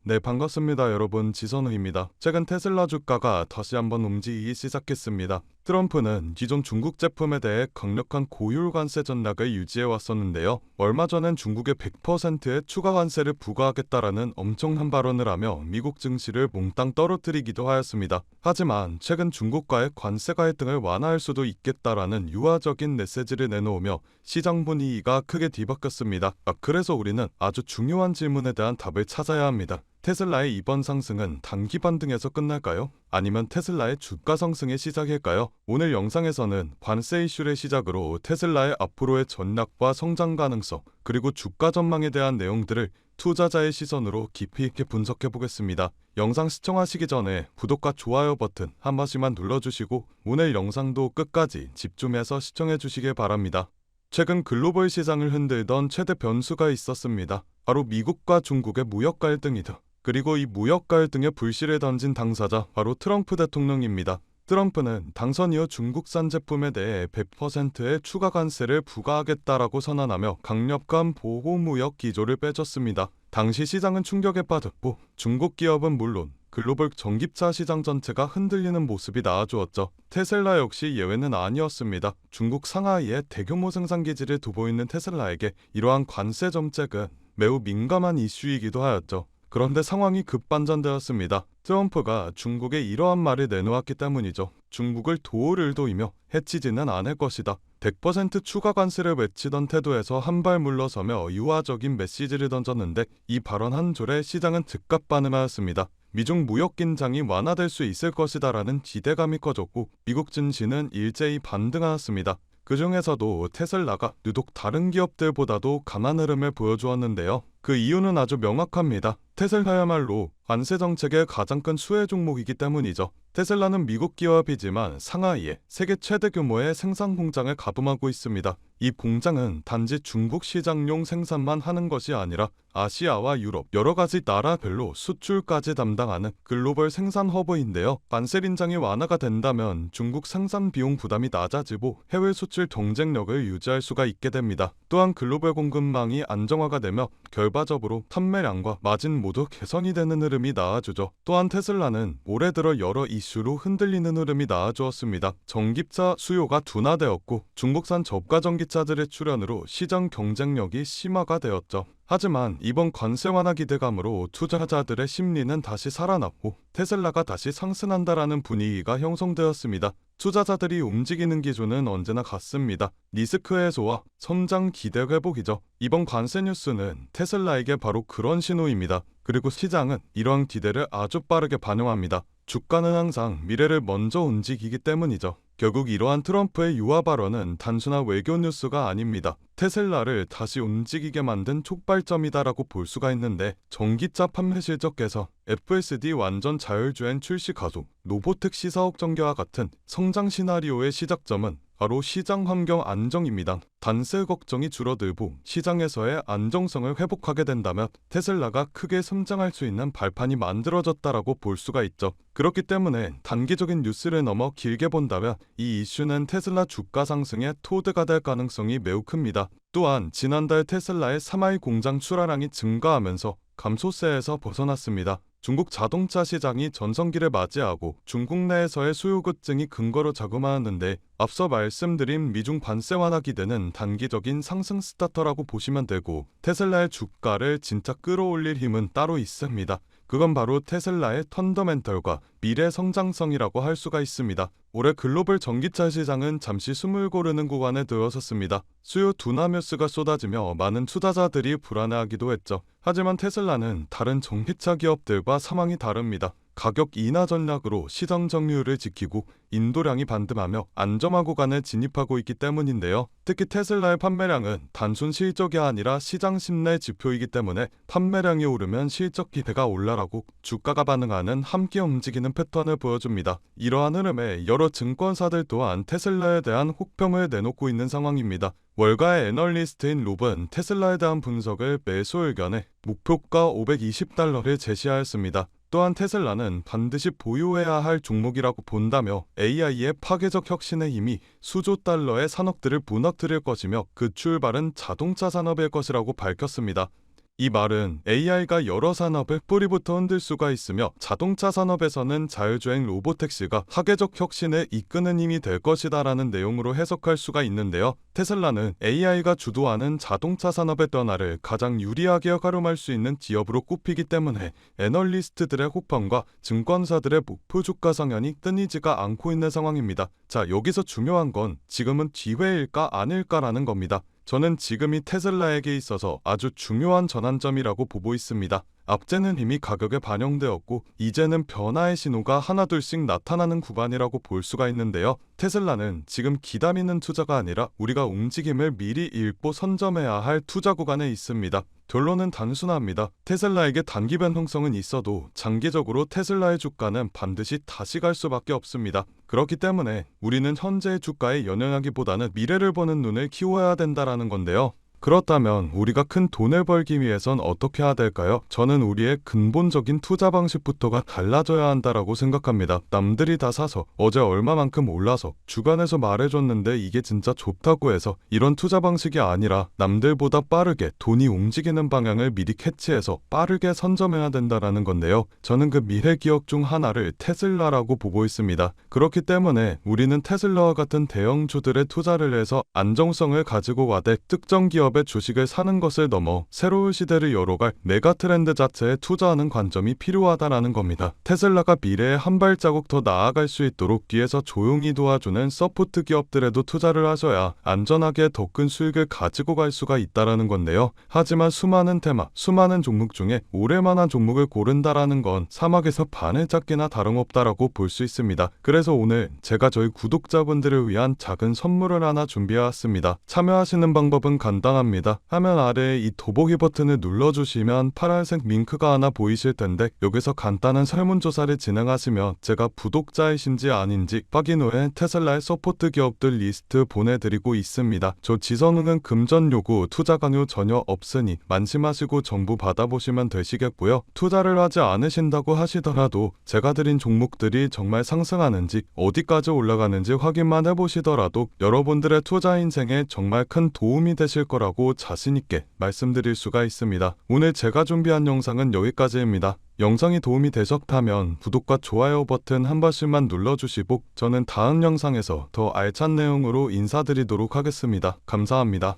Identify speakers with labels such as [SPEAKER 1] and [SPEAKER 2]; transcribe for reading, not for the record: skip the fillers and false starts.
[SPEAKER 1] 네, 반갑습니다. 여러분, 지선우입니다. 최근 테슬라 주가가 다시 한번 움직이기 시작했습니다. 트럼프는 기존 중국 제품에 대해 강력한 고율 관세 전략을 유지해 왔었는데요. 얼마 전엔 중국에 100%의 추가 관세를 부과하겠다라는 엄청난 발언을 하며 미국 증시를 몽땅 떨어뜨리기도 하였습니다. 하지만 최근 중국과의 관세 갈등을 완화할 수도 있겠다라는 유화적인 메시지를 내놓으며 시장 분위기가 크게 뒤바뀌었습니다. 그래서 우리는 아주 중요한 질문에 대한 답을 찾아야 합니다. 테슬라의 이번 상승은 단기 반등에서 끝날까요? 아니면 테슬라의 주가 상승의 시작일까요? 오늘 영상에서는 관세 이슈를 시작으로 테슬라의 앞으로의 전략과 성장 가능성, 그리고 주가 전망에 대한 내용들을 투자자의 시선으로 깊이 있게 분석해 보겠습니다. 영상 시청하시기 전에 구독과 좋아요 버튼 한 번씩만 눌러주시고 오늘 영상도 끝까지 집중해서 시청해 주시길 바랍니다. 최근 글로벌 시장을 흔들던 최대 변수가 있었습니다. 바로 미국과 중국의 무역 갈등이다. 그리고 이 무역 갈등에 불씨를 던진 당사자 바로 트럼프 대통령입니다. 트럼프는 당선 이후 중국산 제품에 대해 100%의 추가 관세를 부과하겠다라고 선언하며 강력한 보호무역 기조를 빼줬습니다. 당시 시장은 충격에 빠졌고 중국 기업은 물론 글로벌 전기차 시장 전체가 흔들리는 모습이 나와주었죠. 테슬라 역시 예외는 아니었습니다. 중국 상하이에 대규모 생산 기지를 두고 있는 테슬라에게 이러한 관세 정책은 매우 민감한 이슈이기도 하였죠. 그런데 상황이 급반전되었습니다. 트럼프가 중국에 이러한 말을 내놓았기 때문이죠. 중국을 도를 도이며 해치지는 않을 것이다. 100% 추가 관세를 외치던 태도에서 한 발 물러서며 유화적인 메시지를 던졌는데 이 발언 한 줄에 시장은 즉각 반응하였습니다. 미중 무역 긴장이 완화될 수 있을 것이다라는 기대감이 커졌고 미국 증시는 일제히 반등하였습니다. 그 중에서도 테슬라가 유독 다른 기업들보다도 강한 흐름을 보여주었는데요. 그 이유는 아주 명확합니다. 테슬라야말로 관세 정책의 가장 큰 수혜 종목이기 때문이죠. 테슬라는 미국 기업이지만 상하이에 세계 최대 규모의 생산 공장을 가동하고 있습니다. 이 공장은 단지 중국 시장용 생산만 하는 것이 아니라 아시아와 유럽 여러 가지 나라별로 수출까지 담당하는 글로벌 생산 허브인데요. 관세 인장이 완화가 된다면 중국 생산 비용 부담이 낮아지고 해외 수출 경쟁력을 유지할 수가 있게 됩니다. 또한 글로벌 공급망이 안정화가 되며 결과적으로 판매량과 마진 모두 개선이 되는 흐름이 나와주죠. 또한 테슬라는 올해 들어 여러 이슈로 흔들리는 흐름이 나와주었습니다. 전기차 수요가 둔화되었고 중국산 저가 전기차들의 출현으로 시장 경쟁력이 심화가 되었죠. 하지만 이번 관세 완화 기대감으로 투자자들의 심리는 다시 살아났고 테슬라가 다시 상승한다라는 분위기가 형성되었습니다. 투자자들이 움직이는 기준은 언제나 같습니다. 리스크 해소와 성장 기대 회복이죠. 이번 관세 뉴스는 테슬라에게 바로 그런 신호입니다. 그리고 시장은 이러한 기대를 아주 빠르게 반영합니다. 주가는 항상 미래를 먼저 움직이기 때문이죠. 결국 이러한 트럼프의 유화 발언은 단순한 외교 뉴스가 아닙니다. 테슬라를 다시 움직이게 만든 촉발점이다라고 볼 수가 있는데 전기차 판매 실적 개선, FSD 완전 자율주행 출시 가속, 로보택시 사업 전개와 같은 성장 시나리오의 시작점은 바로 시장 환경 안정입니다. 단세 걱정이 줄어들고 시장에서의 안정성을 회복하게 된다면 테슬라가 크게 성장할 수 있는 발판이 만들어졌다라고 볼 수가 있죠. 그렇기 때문에 단기적인 뉴스를 넘어 길게 본다면 이 이슈는 테슬라 주가 상승의 토대가 될 가능성이 매우 큽니다. 또한 지난달 테슬라의 사마이 공장 출하량이 증가하면서 감소세에서 벗어났습니다. 중국 자동차 시장이 전성기를 맞이하고 중국 내에서의 수요 급증이 근거로 작용하였는데 앞서 말씀드린 미중 관세 완화 기대는 단기적인 상승 스타터라고 보시면 되고 테슬라의 주가를 진짜 끌어올릴 힘은 따로 있습니다. 그건 바로 테슬라의 펀더멘털과 미래 성장성이라고 할 수가 있습니다. 올해 글로벌 전기차 시장은 잠시 숨을 고르는 구간에 들어섰습니다. 수요 둔화 뉴스가 쏟아지며 많은 투자자들이 불안해하기도 했죠. 하지만 테슬라는 다른 전기차 기업들과 상황이 다릅니다. 가격 인하 전략으로 시장 점유율을 지키고 인도량이 반등하며 안정화 구간에 진입하고 있기 때문인데요. 특히 테슬라의 판매량은 단순 실적이 아니라 시장 신뢰 지표이기 때문에 판매량이 오르면 실적 기대가 올라가고 주가가 반응하는 함께 움직이는 패턴을 보여줍니다. 이러한 흐름에 여러 증권사들 또한 테슬라에 대한 혹평을 내놓고 있는 상황입니다. 월가의 애널리스트인 롭은 테슬라에 대한 분석을 매수 의견에 목표가 $520를 제시하였습니다. 또한 테슬라는 반드시 보유해야 할 종목이라고 본다며 AI의 파괴적 혁신의 힘이 수조 달러의 산업들을 무너뜨릴 것이며 그 출발은 자동차 산업일 것이라고 밝혔습니다. 이 말은 AI가 여러 산업을 뿌리부터 흔들 수가 있으며 자동차 산업에서는 자율주행 로보택시가 사회적 혁신을 이끄는 힘이 될 것이다라는 내용으로 해석할 수가 있는데요. 테슬라는 AI가 주도하는 자동차 산업의 변화를 가장 유리하게 활용할 수 있는 기업으로 꼽히기 때문에 애널리스트들의 호평과 증권사들의 목표 주가 상향이 끊이지가 않고 있는 상황입니다. 자, 여기서 중요한 건 지금은 기회일까 아닐까라는 겁니다. 저는 지금이 테슬라에게 있어서 아주 중요한 전환점이라고 보고 있습니다. 악재는 이미 가격에 반영되었고 이제는 변화의 신호가 하나둘씩 나타나는 구간이라고 볼 수가 있는데요. 테슬라는 지금 기다리는 투자가 아니라 우리가 움직임을 미리 읽고 선점해야 할 투자 구간에 있습니다. 결론은 단순합니다. 테슬라에게 단기 변동성은 있어도 장기적으로 테슬라의 주가는 반드시 다시 갈 수밖에 없습니다. 그렇기 때문에 우리는 현재의 주가에 연연하기보다는 미래를 보는 눈을 키워야 된다라는 건데요. 그렇다면 우리가 큰 돈을 벌기 위해선 어떻게 해야 될까요? 저는 우리의 근본적인 투자 방식부터가 달라져야 한다라고 생각합니다. 남들이 다 사서 어제 얼마만큼 올라서 주변에서 말해줬는데 이게 진짜 좋다고 해서 이런 투자 방식이 아니라 남들보다 빠르게 돈이 움직이는 방향을 미리 캐치해서 빠르게 선점해야 된다라는 건데요. 저는 그 미래 기업 중 하나를 테슬라라고 보고 있습니다. 그렇기 때문에 우리는 테슬라와 같은 대형주들에 투자를 해서 안정성을 가지고 가되 특정 기업의 주식을 사는 것을 넘어 새로운 시대를 열어갈 메가 트렌드 자체에 투자하는 관점이 필요하다라는 겁니다. 테슬라가 미래에 한 발자국 더 나아갈 수 있도록 뒤에서 조용히 도와주는 서포트 기업들에도 투자를 하셔야 안전하게 더 큰 수익을 가지고 갈 수가 있다라는 건데요. 하지만 수많은 테마, 수많은 종목 중에 오래만한 종목을 고른다라는 건 사막에서 바늘 찾기나 다름없다라고 볼 수 있습니다. 그래서 오늘 제가 저희 구독자분들을 위한 작은 선물을 하나 준비해왔습니다. 참여하시는 방법은 간단합니다. 화면 아래에 이 더보기 버튼을 눌러주시면 파란색 링크가 하나 보이실 텐데 여기서 간단한 설문조사를 진행하시면 제가 구독자이신지 아닌지 확인 후에 테슬라의 서포트 기업들 리스트 보내드리고 있습니다. 저 지선우는 금전 요구, 투자 강요 전혀 없으니 만심하시고 정보 받아보시면 되시겠고요. 투자를 하지 않으신다고 하시더라도 제가 드린 종목들이 정말 상승하는지 어디까지 올라가는지 확인만 해보시더라도 여러분들의 투자 인생에 정말 큰 도움이 되실 거라고 자신있게 말씀드릴 수가 있습니다. 오늘 제가 준비한 영상은 여기까지입니다. 영상이 도움이 되셨다면 구독과 좋아요 버튼 한 번씩만 눌러주시고 저는 다음 영상에서 더 알찬 내용으로 인사드리도록 하겠습니다. 감사합니다.